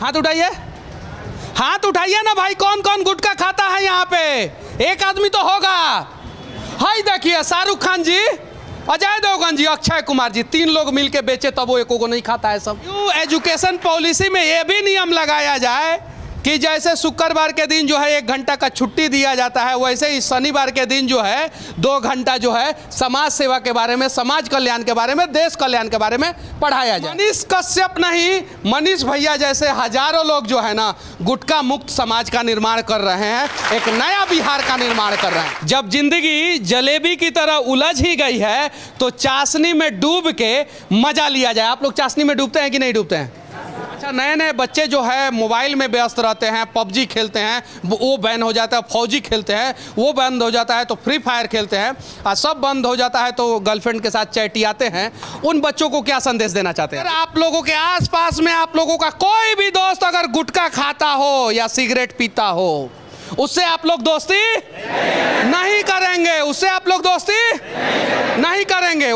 हाथ उठाइए, हाथ उठाइए ना भाई। कौन कौन गुटखा खाता है यहाँ पे? एक आदमी तो होगा। हाय देखिए, शाहरुख खान जी, अजय देवगन जी, अक्षय कुमार जी, 3 लोग मिलके बेचे तब वो एको को नहीं खाता है सब। क्यों एजुकेशन पॉलिसी में ये भी नियम लगाया जाए कि जैसे शुक्रवार के दिन जो है 1 घंटा का छुट्टी दिया जाता है, वैसे ही शनिवार के दिन जो है 2 घंटा जो है समाज सेवा के बारे में, समाज कल्याण के बारे में, देश कल्याण के बारे में पढ़ाया जाए। मनीष कश्यप नहीं, मनीष भैया जैसे हजारों लोग जो है ना गुटखा मुक्त समाज का निर्माण कर रहे हैं, एक नया बिहार का निर्माण कर रहे हैं। जब जिंदगी जलेबी की तरह उलझ ही गई है तो चाशनी में डूब के मजा लिया जाए। आप लोग चाशनी में डूबते हैं कि नहीं डूबते हैं? अच्छा, नए नए बच्चे जो है मोबाइल में व्यस्त रहते हैं, पबजी खेलते हैं, वो बैन हो जाता है, फौजी खेलते हैं, वो बंद हो जाता है तो फ्री फायर खेलते हैं, और सब बंद हो जाता है तो गर्लफ्रेंड के साथ चैटियाते हैं। उन बच्चों को क्या संदेश देना चाहते हैं? अगर आप लोगों के आसपास में आप लोगों का कोई भी दोस्त अगर गुटखा खाता हो या सिगरेट पीता हो, उससे आप लोग दोस्ती नहीं करेंगे, उससे आप लोग दोस्ती नहीं करेंगे।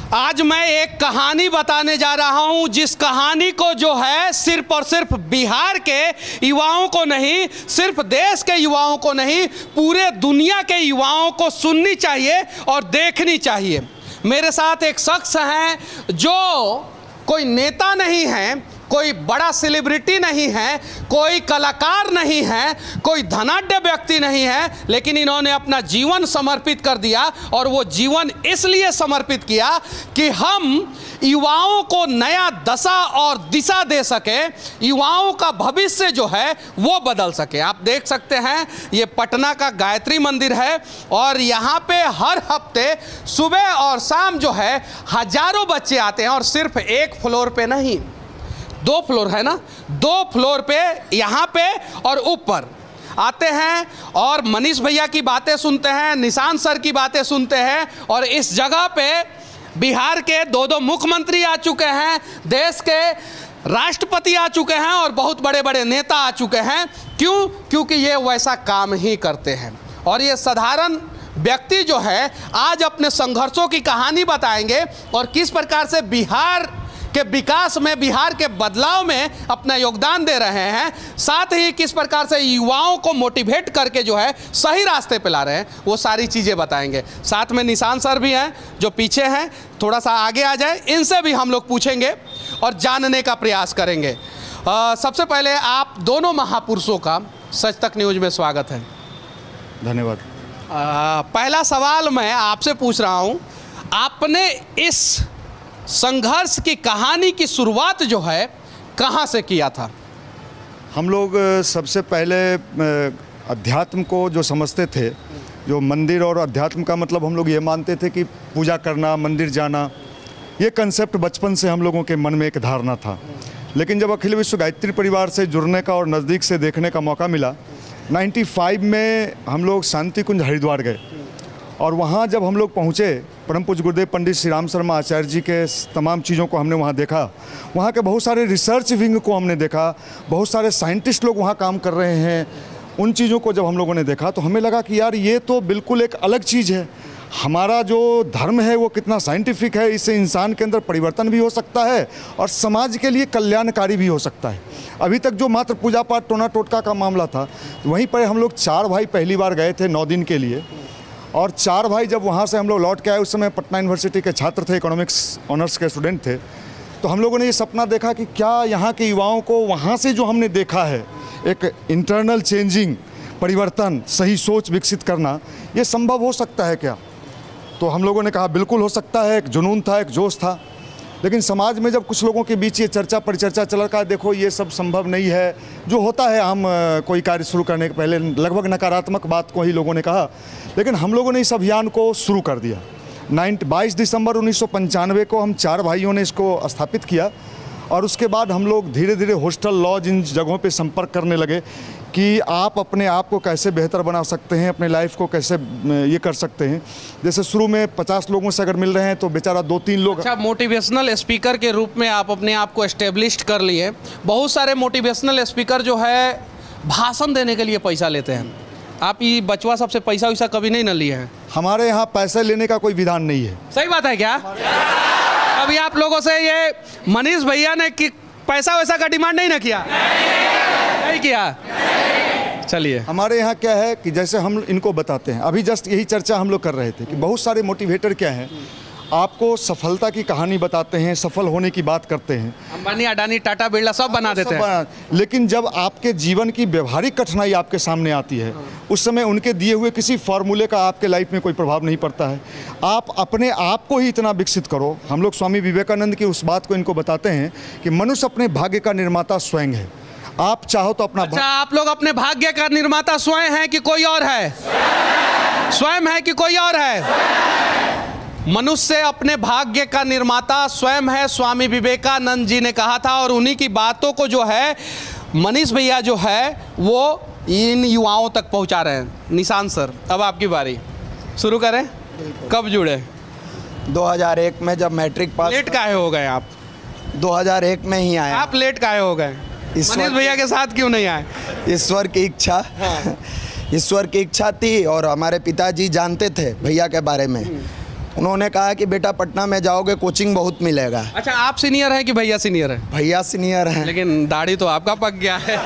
आज मैं एक कहानी बताने जा रहा हूं, जिस कहानी को जो है सिर्फ और सिर्फ बिहार के युवाओं को नहीं, सिर्फ देश के युवाओं को नहीं, पूरे दुनिया के युवाओं को सुननी चाहिए और देखनी चाहिए। मेरे साथ एक शख्स हैं जो कोई नेता नहीं है, कोई बड़ा सेलिब्रिटी नहीं है, कोई कलाकार नहीं है, कोई धनाढ्य व्यक्ति नहीं है, लेकिन इन्होंने अपना जीवन समर्पित कर दिया। और वो जीवन इसलिए समर्पित किया कि हम युवाओं को नया दशा और दिशा दे सके, युवाओं का भविष्य जो है वो बदल सके। आप देख सकते हैं ये पटना का गायत्री मंदिर है और यहाँ पे हर हफ्ते सुबह और शाम जो है हजारों बच्चे आते हैं, और सिर्फ 1 फ्लोर पे नहीं, 2 फ्लोर है ना, 2 फ्लोर पे यहाँ पे और ऊपर आते हैं और मनीष भैया की बातें सुनते हैं, निशांत सर की बातें सुनते हैं। और इस जगह पे बिहार के 2 मुख्यमंत्री आ चुके हैं, देश के राष्ट्रपति आ चुके हैं और बहुत बड़े बड़े नेता आ चुके हैं। क्यों? क्योंकि ये वैसा काम ही करते हैं। और ये साधारण व्यक्ति जो है आज अपने संघर्षों की कहानी बताएंगे और किस प्रकार से बिहार के विकास में, बिहार के बदलाव में अपना योगदान दे रहे हैं, साथ ही किस प्रकार से युवाओं को मोटिवेट करके जो है सही रास्ते पे ला रहे हैं, वो सारी चीज़ें बताएंगे। साथ में निशांत सर भी हैं जो पीछे हैं, थोड़ा सा आगे आ जाए, इनसे भी हम लोग पूछेंगे और जानने का प्रयास करेंगे। सबसे पहले आप दोनों महापुरुषों का सच तक न्यूज़ में स्वागत है। धन्यवाद। पहला सवाल मैं आपसे पूछ रहा हूँ, आपने इस संघर्ष की कहानी की शुरुआत जो है कहाँ से किया था? हम लोग सबसे पहले अध्यात्म को जो समझते थे, जो मंदिर और अध्यात्म का मतलब हम लोग ये मानते थे कि पूजा करना, मंदिर जाना, ये कंसेप्ट बचपन से हम लोगों के मन में एक धारणा था। लेकिन जब अखिल विश्व गायत्री परिवार से जुड़ने का और नज़दीक से देखने का मौका मिला, 95 में हम लोग शांति कुंज हरिद्वार गए और वहाँ जब हम लोग पहुँचे, परम पूज्य गुरुदेव पंडित श्री राम शर्मा आचार्य जी के तमाम चीज़ों को हमने वहाँ देखा। वहाँ के बहुत सारे रिसर्च विंग को हमने देखा, बहुत सारे साइंटिस्ट लोग वहाँ काम कर रहे हैं। उन चीज़ों को जब हम लोगों ने देखा तो हमें लगा कि यार ये तो बिल्कुल एक अलग चीज़ है। हमारा जो धर्म है वो कितना साइंटिफिक है, इससे इंसान के अंदर परिवर्तन भी हो सकता है और समाज के लिए कल्याणकारी भी हो सकता है। अभी तक जो मात्र पूजा पाठ टोना टोटका का मामला था, वहीं पर हम लोग 4 भाई पहली बार गए थे 9 दिन के लिए। और 4 भाई जब वहाँ से हम लोग लौट के आए, उस समय पटना यूनिवर्सिटी के छात्र थे, इकोनॉमिक्स ऑनर्स के स्टूडेंट थे। तो हम लोगों ने ये सपना देखा कि क्या यहाँ के युवाओं को वहाँ से जो हमने देखा है एक इंटरनल चेंजिंग, परिवर्तन, सही सोच विकसित करना, ये संभव हो सकता है क्या? तो हम लोगों ने कहा बिल्कुल हो सकता है। एक जुनून था, एक जोश था। लेकिन समाज में जब कुछ लोगों के बीच ये चर्चा परिचर्चा चल रहा है, देखो ये सब संभव नहीं है, जो होता है हम कोई कार्य शुरू करने के पहले लगभग नकारात्मक बात को ही लोगों ने कहा। लेकिन हम लोगों ने इस अभियान को शुरू कर दिया। 22 दिसंबर 1995 को हम 4 भाइयों ने इसको स्थापित किया और उसके बाद हम लोग धीरे धीरे हॉस्टल, लॉज, इन जगहों पे संपर्क करने लगे कि आप अपने आप को कैसे बेहतर बना सकते हैं, अपने लाइफ को कैसे ये कर सकते हैं। जैसे शुरू में 50 लोगों से अगर मिल रहे हैं तो बेचारा 2-3 लोग। अच्छा, मोटिवेशनल स्पीकर के रूप में आप अपने आप को एस्टेब्लिश कर लिए। बहुत सारे मोटिवेशनल स्पीकर जो है भाषण देने के लिए पैसा लेते हैं, आप ये बचवा सबसे पैसा वैसा कभी नहीं न लिए हैं? हमारे यहाँ पैसे लेने का कोई विधान नहीं है। सही बात है क्या? अभी आप लोगों से ये मनीष भैया ने कि पैसा वैसा का डिमांड नहीं ना किया? नहीं किया। चलिए, हमारे यहाँ क्या है कि जैसे हम इनको बताते हैं, अभी जस्ट यही चर्चा हम लोग कर रहे थे कि बहुत सारे मोटिवेटर क्या हैं, आपको सफलता की कहानी बताते हैं, सफल होने की बात करते हैं, अंबानी, अडानी, टाटा, बिरला सब बना देते हैं। लेकिन जब आपके जीवन की व्यवहारिक कठिनाई आपके सामने आती है, उस समय उनके दिए हुए किसी फॉर्मूले का आपके लाइफ में कोई प्रभाव नहीं पड़ता है। आप अपने आप को ही इतना विकसित करो। हम लोग स्वामी विवेकानंद की उस बात को इनको बताते हैं कि मनुष्य अपने भाग्य का निर्माता स्वयं है। आप चाहो तो अपना अच्छा, आप लोग अपने भाग्य का निर्माता स्वयं हैं कि कोई और है? स्वयं है कि कोई और है? मनुष्य अपने भाग्य का निर्माता स्वयं है, स्वामी विवेकानंद जी ने कहा था। और उन्हीं की बातों को जो है मनीष भैया जो है वो इन युवाओं तक पहुंचा रहे हैं। निशांत सर, अब आपकी बारी, शुरू करें। कब जुड़े? 2001 में जब मैट्रिक पास। लेट काहे हो गए आप? 2001 में ही आया। आप लेट काहे हो गए? मनीष भैया के साथ क्यों नहीं आए? ईश्वर की इच्छा। ईश्वर की इच्छा थी और हमारे पिताजी जानते थे भैया के बारे में। उन्होंने कहा कि बेटा पटना में जाओगे, कोचिंग बहुत मिलेगा। अच्छा, आप सीनियर हैं कि भैया सीनियर है? भैया सीनियर हैं। लेकिन दाढ़ी तो आपका पक गया है।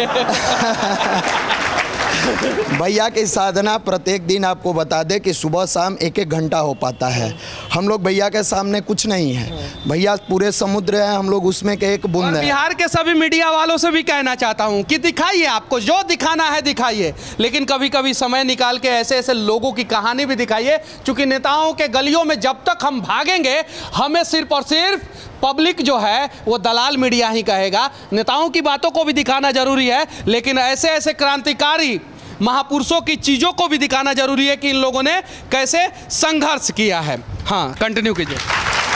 भैया की साधना प्रत्येक दिन आपको बता दे कि सुबह शाम 1-1 घंटा हो पाता है। हम लोग भैया के सामने कुछ नहीं है। भैया पूरे समुद्र है, हम लोग उसमें के एक बूंद है। बिहार के सभी मीडिया वालों से भी कहना चाहता हूं कि दिखाइए, आपको जो दिखाना है दिखाइए, लेकिन कभी कभी समय निकाल के ऐसे ऐसे लोगों की कहानी भी दिखाइए। क्योंकि नेताओं के गलियों में जब तक हम भागेंगे, हमें सिर्फ और सिर्फ पब्लिक जो है वो दलाल मीडिया ही कहेगा। नेताओं की बातों को भी दिखाना जरूरी है, लेकिन ऐसे ऐसे क्रांतिकारी महापुरुषों की चीज़ों को भी दिखाना जरूरी है कि इन लोगों ने कैसे संघर्ष किया है। हाँ, कंटिन्यू कीजिए,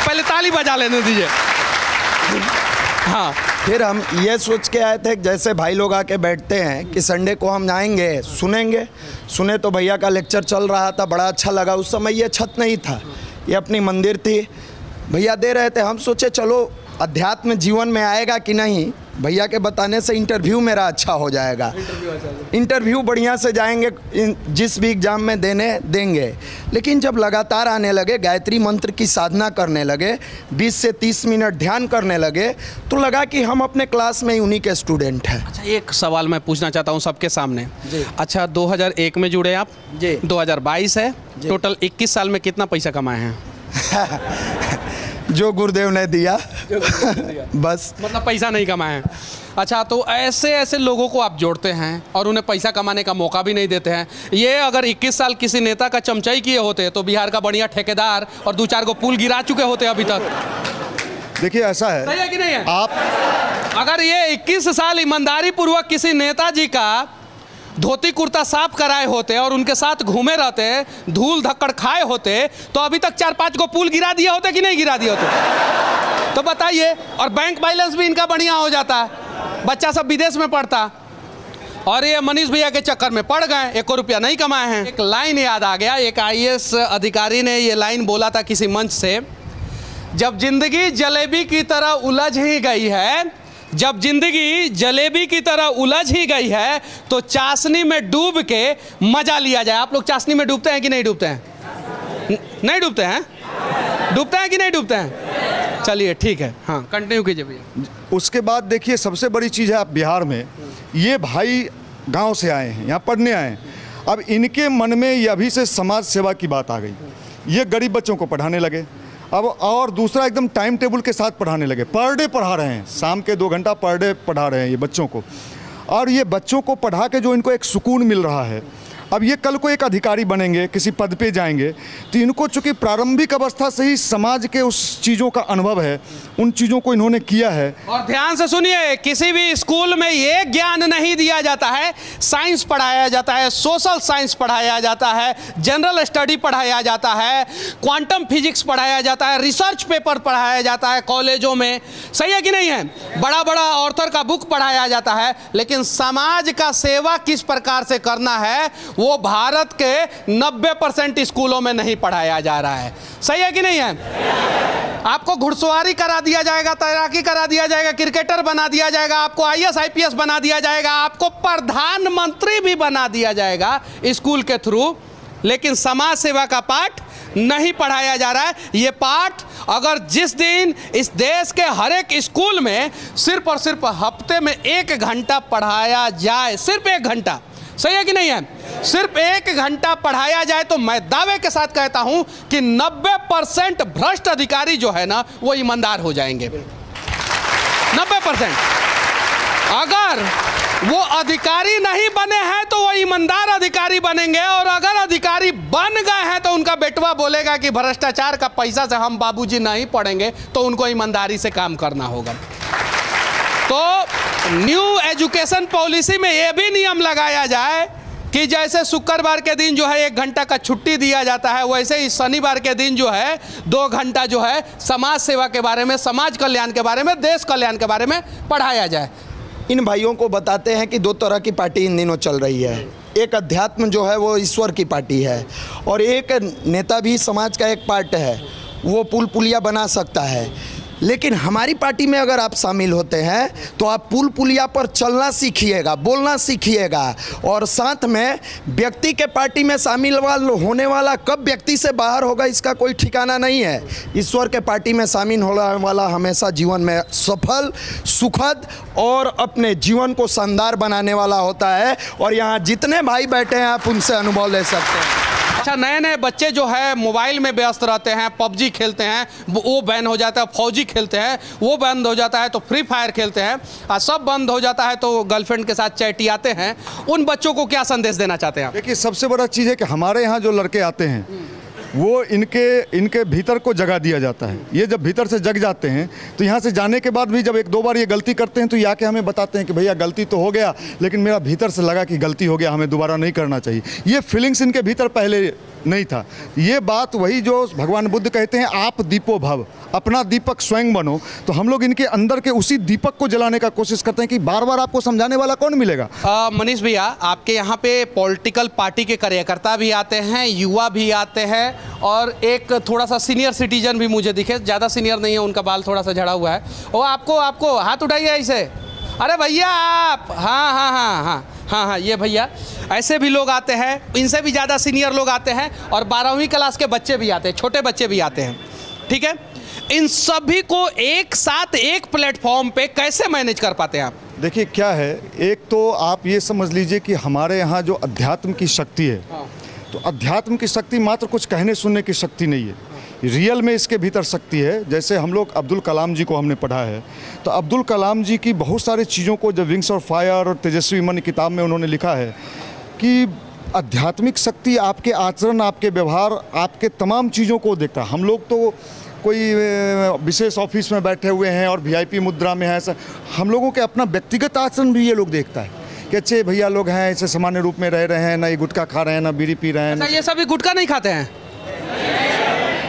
पहले ताली बजा लेने दीजिए। हाँ, फिर हम ये सोच के आए थे, जैसे भाई लोग आके बैठते हैं कि संडे को हम आएंगे, सुने तो भैया का लेक्चर चल रहा था, बड़ा अच्छा लगा। उस समय ये छत नहीं था, ये अपनी मंदिर थी, भैया दे रहे थे। हम सोचे चलो अध्यात्म जीवन में आएगा कि नहीं, भैया के बताने से इंटरव्यू मेरा अच्छा हो जाएगा। इंटरव्यू बढ़िया से जाएंगे, जिस भी एग्ज़ाम में देंगे। लेकिन जब लगातार आने लगे, गायत्री मंत्र की साधना करने लगे, 20 से 30 मिनट ध्यान करने लगे, तो लगा कि हम अपने क्लास में उन्हीं के स्टूडेंट हैं। अच्छा, एक सवाल मैं पूछना चाहता हूँ सबके सामने। अच्छा, 2001 में जुड़े आप जी, 2022 है, टोटल 21 साल में कितना पैसा कमाए हैं? जो गुरुदेव ने दिया बस, मतलब पैसा नहीं कमाए हैं। अच्छा, तो ऐसे ऐसे लोगों को आप जोड़ते हैं और उन्हें पैसा कमाने का मौका भी नहीं देते हैं। ये अगर 21 साल किसी नेता का चमचाई किए होते तो बिहार का बढ़िया ठेकेदार और 2-4 को पुल गिरा चुके होते अभी तक। देखिए, ऐसा है, सही है कि नहीं है? आप अगर ये 21 साल ईमानदारी पूर्वक किसी नेताजी का धोती कुर्ता साफ कराए होते और उनके साथ घूमे रहते, धूल धक्कड़ खाए होते, तो अभी तक 4-5 को पुल गिरा दिए होते कि नहीं गिरा दिए होते? तो बताइए। और बैंक बैलेंस भी इनका बढ़िया हो जाता है, बच्चा सब विदेश में पढ़ता। और ये मनीष भैया के चक्कर में पड़ गए, 1 रुपया नहीं कमाए हैं। एक लाइन याद आ गया, एक IAS अधिकारी ने ये लाइन बोला था किसी मंच से, जब जिंदगी जलेबी की तरह उलझ ही गई है, जब जिंदगी जलेबी की तरह उलझ ही गई है, तो चाशनी में डूब के मजा लिया जाए। आप लोग चाशनी में डूबते हैं कि नहीं डूबते हैं? नहीं डूबते हैं? डूबते हैं कि नहीं डूबते हैं? चलिए, ठीक है। हाँ, कंटिन्यू कीजिए भैया। उसके बाद देखिए, सबसे बड़ी चीज़ है, आप बिहार में ये भाई गांव से आए हैं, यहाँ पढ़ने आए हैं। अब इनके मन में ये अभी से समाज सेवा की बात आ गई। ये गरीब बच्चों को पढ़ाने लगे। अब और दूसरा, एकदम टाइम टेबल के साथ पढ़ाने लगे। पर डे पढ़ा रहे हैं, शाम के 2 घंटा पर डे पढ़ा रहे हैं ये बच्चों को। और ये बच्चों को पढ़ा के जो इनको एक सुकून मिल रहा है, अब ये कल को एक अधिकारी बनेंगे, किसी पद पे जाएंगे, तो इनको चूँकि प्रारंभिक अवस्था से ही समाज के उस चीज़ों का अनुभव है, उन चीज़ों को इन्होंने किया है। और ध्यान से सुनिए, किसी भी स्कूल में ये ज्ञान नहीं दिया जाता है। साइंस पढ़ाया जाता है, सोशल साइंस पढ़ाया जाता है, जनरल स्टडी पढ़ाया जाता है, क्वांटम फिजिक्स पढ़ाया जाता है, रिसर्च पेपर पढ़ाया जाता है कॉलेजों में। सही है कि नहीं है? बड़ा बड़ा ऑथर का बुक पढ़ाया जाता है, लेकिन समाज का सेवा किस प्रकार से करना है वो भारत के 90% स्कूलों में नहीं पढ़ाया जा रहा है। सही है कि नहीं है? आपको घुड़सवारी करा दिया जाएगा, तैराकी करा दिया जाएगा, क्रिकेटर बना दिया जाएगा, आपको IAS IPS बना दिया जाएगा, आपको प्रधानमंत्री भी बना दिया जाएगा स्कूल के थ्रू, लेकिन समाज सेवा का पाठ नहीं पढ़ाया जा रहा है। ये पाठ अगर जिस दिन इस देश के हर एक स्कूल में सिर्फ और सिर्फ हफ्ते में 1 घंटा पढ़ाया जाए, सिर्फ 1 घंटा, सही है कि नहीं है, सिर्फ 1 घंटा पढ़ाया जाए, तो मैं दावे के साथ कहता हूं कि 90% भ्रष्ट अधिकारी जो है ना वो ईमानदार हो जाएंगे। 90%। अगर वो अधिकारी नहीं बने हैं तो वो ईमानदार अधिकारी बनेंगे, और अगर अधिकारी बन गए हैं तो उनका बेटवा बोलेगा कि भ्रष्टाचार का पैसा से हम बाबूजी नहीं पढ़ेंगे, तो उनको ईमानदारी से काम करना होगा। तो न्यू एजुकेशन पॉलिसी में ये भी नियम लगाया जाए कि जैसे शुक्रवार के दिन जो है 1 घंटा का छुट्टी दिया जाता है, वैसे ही शनिवार के दिन जो है 2 घंटा जो है समाज सेवा के बारे में, समाज कल्याण के बारे में, देश कल्याण के बारे में पढ़ाया जाए। इन भाइयों को बताते हैं कि 2 तरह की पार्टी इन दिनों चल रही है। एक अध्यात्म जो है वो ईश्वर की पार्टी है, और एक नेता भी समाज का एक पार्ट है, वो पुल पुलिया बना सकता है। लेकिन हमारी पार्टी में अगर आप शामिल होते हैं तो आप पुल पुलिया पर चलना सीखिएगा, बोलना सीखिएगा, और साथ में व्यक्ति के पार्टी में शामिल होने वाला कब व्यक्ति से बाहर होगा इसका कोई ठिकाना नहीं है। ईश्वर के पार्टी में शामिल होने वाला हमेशा जीवन में सफल, सुखद और अपने जीवन को शानदार बनाने वाला होता है। और यहाँ जितने भाई बैठे हैं आप उनसे अनुभव ले सकते हैं। अच्छा, नए नए बच्चे जो है मोबाइल में व्यस्त रहते हैं, PUBG खेलते हैं, वो बैन हो जाता है, फौजी खेलते हैं वो बंद हो जाता है, तो फ्री फायर खेलते हैं, और सब बंद हो जाता है तो गर्लफ्रेंड के साथ चैटियाते हैं। उन बच्चों को क्या संदेश देना चाहते हैं आप? देखिए, सबसे बड़ा चीज़ है कि हमारे यहाँ जो लड़के आते हैं वो इनके भीतर को जगा दिया जाता है। ये जब भीतर से जग जाते हैं तो यहाँ से जाने के बाद भी जब 1-2 बार ये गलती करते हैं तो ये आके हमें बताते हैं कि भैया गलती तो हो गया, लेकिन मेरा भीतर से लगा कि गलती हो गया, हमें दोबारा नहीं करना चाहिए। ये फीलिंग्स इनके भीतर पहले नहीं था। ये बात वही जो भगवान बुद्ध कहते हैं, आप दीपो भव, अपना दीपक स्वयं बनो। तो हम लोग इनके अंदर के उसी दीपक को जलाने का कोशिश करते हैं कि बार बार आपको समझाने वाला कौन मिलेगा। मनीष भैया, आपके यहाँ पे पॉलिटिकल पार्टी के कार्यकर्ता भी आते हैं, युवा भी आते हैं, और एक थोड़ा सा सीनियर सिटीजन भी मुझे दिखे, ज़्यादा सीनियर नहीं है, उनका बाल थोड़ा सा झड़ा हुआ है। वो आपको हाथ उठाइए ऐसे, अरे भैया आप, हाँ, ये भैया, ऐसे भी लोग आते हैं, इनसे भी ज़्यादा सीनियर लोग आते हैं, और 12वीं क्लास के बच्चे भी आते हैं, छोटे बच्चे भी आते हैं। ठीक है, इन सभी को एक साथ एक प्लेटफॉर्म पे कैसे मैनेज कर पाते हैं आप? देखिए क्या है, एक तो आप ये समझ लीजिए कि हमारे यहाँ जो अध्यात्म की शक्ति है, तो अध्यात्म की शक्ति मात्र कुछ कहने सुनने की शक्ति नहीं है, रियल में इसके भीतर शक्ति है। जैसे हम लोग अब्दुल कलाम जी को हमने पढ़ा है, तो अब्दुल कलाम जी की बहुत सारी चीज़ों को जब विंग्स ऑफ फायर और तेजस्वी मन किताब में उन्होंने लिखा है कि आध्यात्मिक शक्ति आपके आचरण, आपके व्यवहार, आपके तमाम चीज़ों को देखता है। हम लोग तो कोई विशेष ऑफिस में बैठे हुए हैं और VIP मुद्रा में है, ऐसा हम लोगों के अपना व्यक्तिगत आचरण भी ये लोग देखता है कि अच्छे भैया लोग हैं, ऐसे सामान्य रूप में रह रहे हैं, ना ये गुटखा खा रहे हैं, ना बीड़ी पी रहे हैं। अच्छा, ये सभी गुटखा नहीं खाते हैं?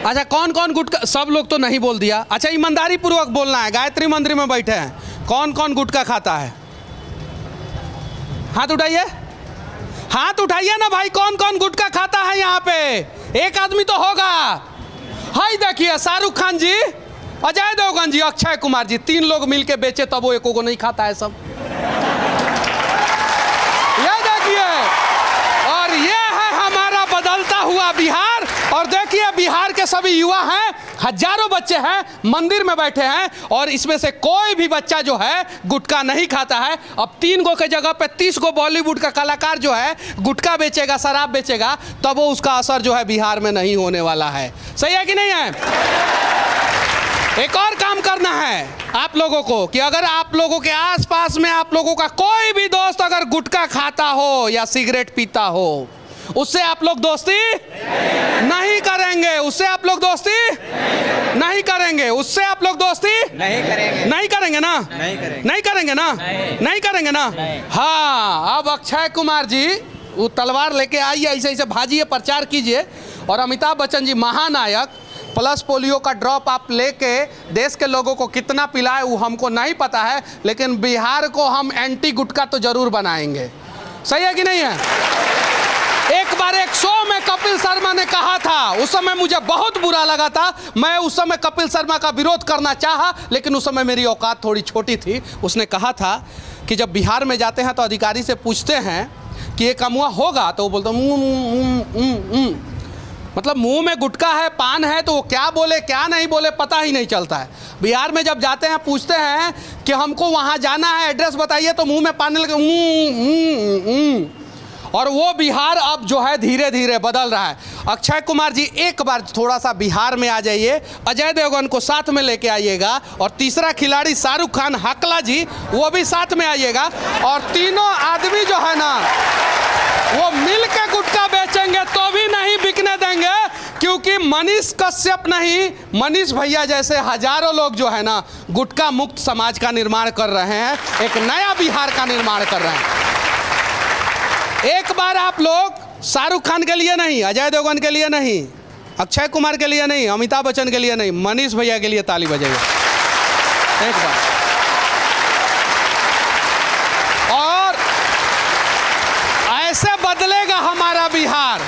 अच्छा, कौन कौन गुटखा? सब लोग तो नहीं बोल दिया। अच्छा, ईमानदारी पूर्वक बोलना है, गायत्री मंदिर में बैठे हैं, कौन कौन गुटखा खाता है? हाथ उठाइए, हाथ उठाइए ना भाई, कौन कौन गुटखा खाता है यहाँ पे? एक आदमी तो होगा। हाय देखिए, शाहरुख खान जी, अजय देवगन जी, अक्षय कुमार जी, 3 लोग मिलके बेचे तब वो एको को नहीं खाता है सब। ये देखिए, और ये है हमारा बदलता हुआ बिहार। और देखिए, बिहार के सभी युवा हैं, हजारों बच्चे हैं, मंदिर में बैठे हैं, और इसमें से कोई भी बच्चा जो है गुटखा नहीं खाता है। अब 3 गो के जगह पे 30 गो बॉलीवुड का कलाकार जो है गुटखा बेचेगा, शराब बेचेगा, तब वो उसका असर जो है बिहार में नहीं होने वाला है। सही है कि नहीं है? एक और काम करना है आप लोगों को कि अगर आप लोगों के आसपास में आप लोगों का कोई भी दोस्त अगर गुटखा खाता हो या सिगरेट पीता हो, उससे आप लोग दोस्ती नहीं करेंगे, उससे आप लोग दोस्ती नहीं करेंगे, उससे आप लोग दोस्ती नहीं करेंगे, नहीं करेंगे ना, नहीं करेंगे ना, नहीं करेंगे ना। हाँ, अब अक्षय कुमार जी वो तलवार लेके आइए, ऐसे ऐसे भाजिए, प्रचार कीजिए, और अमिताभ बच्चन जी महानायक प्लस पोलियो का ड्रॉप आप लेके देश के लोगों को कितना पिलाए वो हमको नहीं पता है, लेकिन बिहार को हम एंटी गुटखा तो जरूर बनाएंगे। सही है कि नहीं है? बार एक शो में कपिल शर्मा ने कहा था, उस समय मुझे बहुत बुरा लगा था। मैं उस समय कपिल शर्मा का विरोध करना चाहा, लेकिन उस समय मेरी औकात थोड़ी छोटी थी। उसने कहा था कि जब बिहार में जाते हैं तो अधिकारी से पूछते हैं कि ये कमुआ होगा, तो वो बोलता मतलब मुंह में गुटखा है, पान है, तो वो क्या बोले क्या नहीं बोले पता ही नहीं चलता है। बिहार में जब जाते हैं पूछते हैं कि हमको वहाँ जाना है, एड्रेस बताइए, तो मुंह में पानी लगे और वो बिहार अब जो है धीरे धीरे बदल रहा है। अक्षय कुमार जी एक बार थोड़ा सा बिहार में आ जाइए, अजय देवगन को साथ में लेके आइएगा, और तीसरा खिलाड़ी शाहरुख खान हकला जी वो भी साथ में आइएगा, और तीनों आदमी जो है ना वो मिल के गुटखा बेचेंगे तो भी नहीं बिकने देंगे, क्योंकि मनीष कश्यप नहीं, मनीष भैया जैसे हजारों लोग जो है ना गुटखा मुक्त समाज का निर्माण कर रहे हैं, एक नया बिहार का निर्माण कर रहे हैं। एक बार आप लोग शाहरुख खान के लिए नहीं, अजय देवगन के लिए नहीं, अक्षय कुमार के लिए नहीं, अमिताभ बच्चन के लिए नहीं, मनीष भैया के लिए ताली बजाइए एक बार। और ऐसे बदलेगा हमारा बिहार,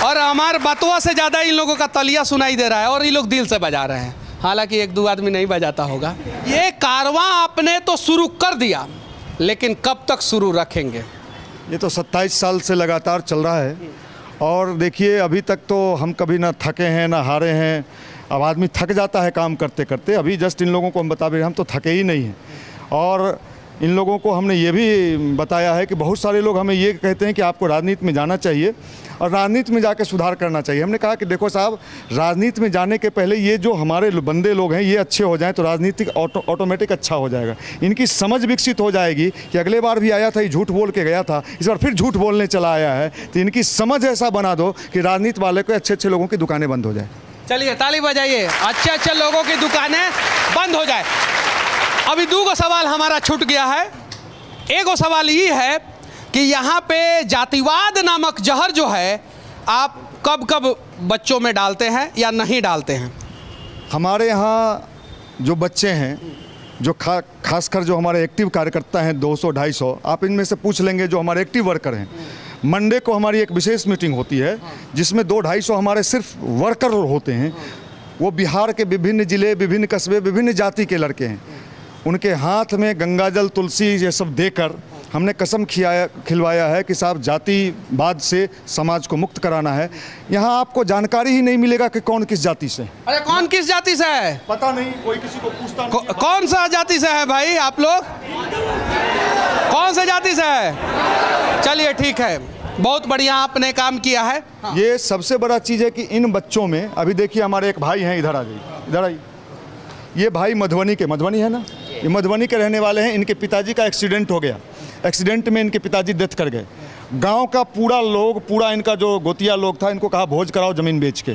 और हमारे बतुआ से ज़्यादा इन लोगों का तलिया सुनाई दे रहा है, और ये लोग दिल से बजा रहे हैं, हालांकि एक दो आदमी नहीं बजाता होगा। ये कारवां आपने तो शुरू कर दिया, लेकिन कब तक शुरू रखेंगे? ये तो 27 साल से लगातार चल रहा है, और देखिए अभी तक तो हम कभी ना थके हैं ना हारे हैं। अब आदमी थक जाता है काम करते करते, अभी जस्ट इन लोगों को हम बता रहे हैं हम तो थके ही नहीं हैं। और इन लोगों को हमने ये भी बताया है कि बहुत सारे लोग हमें ये कहते हैं कि आपको राजनीति में जाना चाहिए और राजनीति में जाकर सुधार करना चाहिए। हमने कहा कि देखो साहब, राजनीति में जाने के पहले ये जो हमारे बंदे लोग हैं ये अच्छे हो जाएं तो राजनीति ऑटोमेटिक अच्छा हो जाएगा। इनकी समझ विकसित हो जाएगी कि अगले बार भी आया था ये झूठ बोल के गया था, इस बार फिर झूठ बोलने चला आया है, तो इनकी समझ ऐसा बना दो कि राजनीति वाले को अच्छे अच्छे लोगों की दुकानें बंद हो जाए। चलिए ताली बजाइए, अच्छे अच्छे लोगों की दुकानें बंद हो जाए। अभी दो सवाल हमारा छूट गया है। एक सवाल ये है कि यहाँ पे जातिवाद नामक जहर जो है आप कब कब बच्चों में डालते हैं या नहीं डालते हैं? हमारे यहाँ जो बच्चे हैं, जो खासकर जो हमारे एक्टिव कार्यकर्ता हैं 200-250, आप इनमें से पूछ लेंगे जो हमारे एक्टिव वर्कर हैं। मंडे को हमारी एक विशेष मीटिंग होती है जिसमें 200-250 हमारे सिर्फ वर्कर होते हैं। वो बिहार के विभिन्न ज़िले, विभिन्न कस्बे, विभिन्न जाति के लड़के हैं। उनके हाथ में गंगाजल, तुलसी ये सब देकर हमने कसम खिलवाया है कि साहब जातिवाद से समाज को मुक्त कराना है। यहाँ आपको जानकारी ही नहीं मिलेगा कि कौन किस जाति से। अरे कौन किस जाति से है पता नहीं, कोई किसी को पूछता नहीं। कौन सा जाति से है भाई आप लोग? कौन सा जाति से है? चलिए ठीक है, बहुत बढ़िया आपने काम किया है। ये सबसे बड़ा चीज़ है कि इन बच्चों में, अभी देखिए हमारे एक भाई हैं, इधर आ जाइए, इधर आइए। ये भाई मधुबनी है ना, ये मधुबनी के रहने वाले हैं। इनके पिताजी का एक्सीडेंट हो गया, एक्सीडेंट में इनके पिताजी डेथ कर गए। गांव का पूरा इनका जो गोतिया लोग था, इनको कहा भोज कराओ ज़मीन बेच के।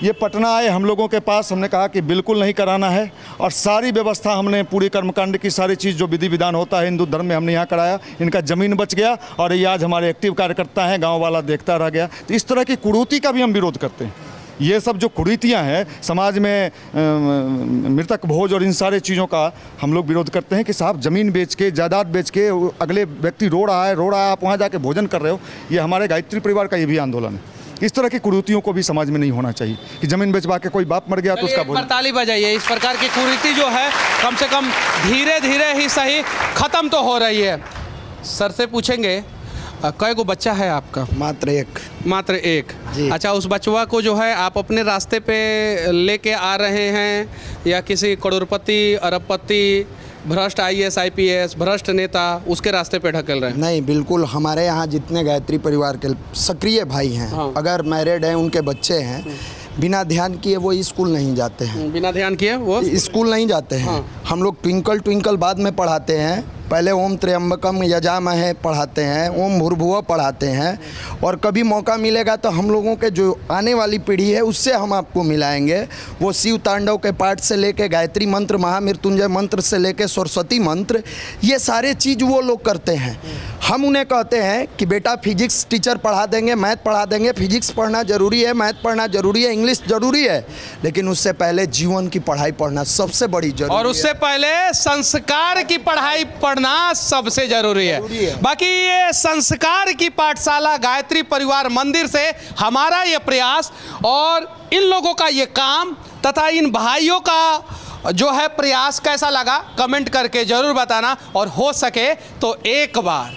ये पटना आए हम लोगों के पास, हमने कहा कि बिल्कुल नहीं कराना है, और सारी व्यवस्था हमने पूरी कर्मकांड की सारी चीज़ जो विधि विधान होता है हिंदू धर्म में हमने यहाँ कराया। इनका ज़मीन बच गया और ये आज हमारे एक्टिव कार्यकर्ता हैं, गाँव वाला देखता रह गया। तो इस तरह की कुरीति का भी हम विरोध करते हैं। ये सब जो कुरीतियाँ हैं समाज में, मृतक भोज और इन सारे चीज़ों का हम लोग विरोध करते हैं कि साहब ज़मीन बेच के, जायदाद बेच के अगले व्यक्ति रो रहा है, आप वहाँ जाके भोजन कर रहे हो। ये हमारे गायत्री परिवार का ये भी आंदोलन है। इस तरह की कुरीतियों को भी समाज में नहीं होना चाहिए कि ज़मीन बेचवा के कोई बाप मर गया तो उसका भोजन। ताली बजाइए। इस प्रकार की कुरीति जो है कम से कम धीरे धीरे ही सही ख़त्म तो हो रही है। सर से पूछेंगे, कई गो बच्चा है आपका? मात्र एक जी। अच्छा, उस बचवा को जो है आप अपने रास्ते पे लेके आ रहे हैं या किसी करोड़पति, अरबपति, भ्रष्ट IAS IPS, भ्रष्ट नेता उसके रास्ते पे ढकेल रहे हैं? नहीं, बिल्कुल। हमारे यहाँ जितने गायत्री परिवार के सक्रिय भाई हैं, हाँ। अगर मैरिड हैं, उनके बच्चे हैं, बिना ध्यान किए वो स्कूल नहीं जाते हैं। बिना ध्यान किए वो स्कूल नहीं जाते हैं। हाँ। हम लोग ट्विंकल ट्विंकल बाद में पढ़ाते हैं, पहले ओम त्र्यंबकम यजामहे पढ़ाते हैं, ओम भूर्भुवः पढ़ाते हैं, और कभी मौका मिलेगा तो हम लोगों के जो आने वाली पीढ़ी है उससे हम आपको मिलाएंगे। वो शिव तांडव के पाठ से लेके गायत्री मंत्र, महामृत्युंजय मंत्र से लेके सरस्वती मंत्र, ये सारे चीज़ वो लोग करते हैं। हम उन्हें कहते हैं कि बेटा फिजिक्स टीचर पढ़ा देंगे, मैथ पढ़ा देंगे, फिजिक्स पढ़ना ज़रूरी है, मैथ पढ़ना ज़रूरी है, इंग्लिश ज़रूरी है, लेकिन उससे पहले जीवन की पढ़ाई पढ़ना सबसे बड़ी जरूरी और उससे पहले संस्कार की पढ़ाई पढ़ना सबसे जरूरी है। बाकी ये संस्कार की पाठशाला गायत्री परिवार मंदिर से हमारा ये प्रयास और इन लोगों का ये काम तथा इन भाइयों का जो है प्रयास कैसा लगा कमेंट करके ज़रूर बताना। और हो सके तो एक बार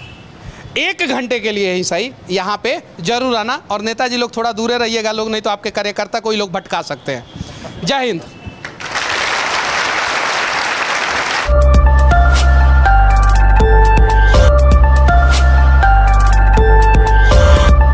1 घंटे के लिए ही सही यहाँ पे ज़रूर आना। और नेताजी लोग थोड़ा दूर रहिएगा लोग, नहीं तो आपके कार्यकर्ता कोई लोग भटका सकते हैं। जय हिंद।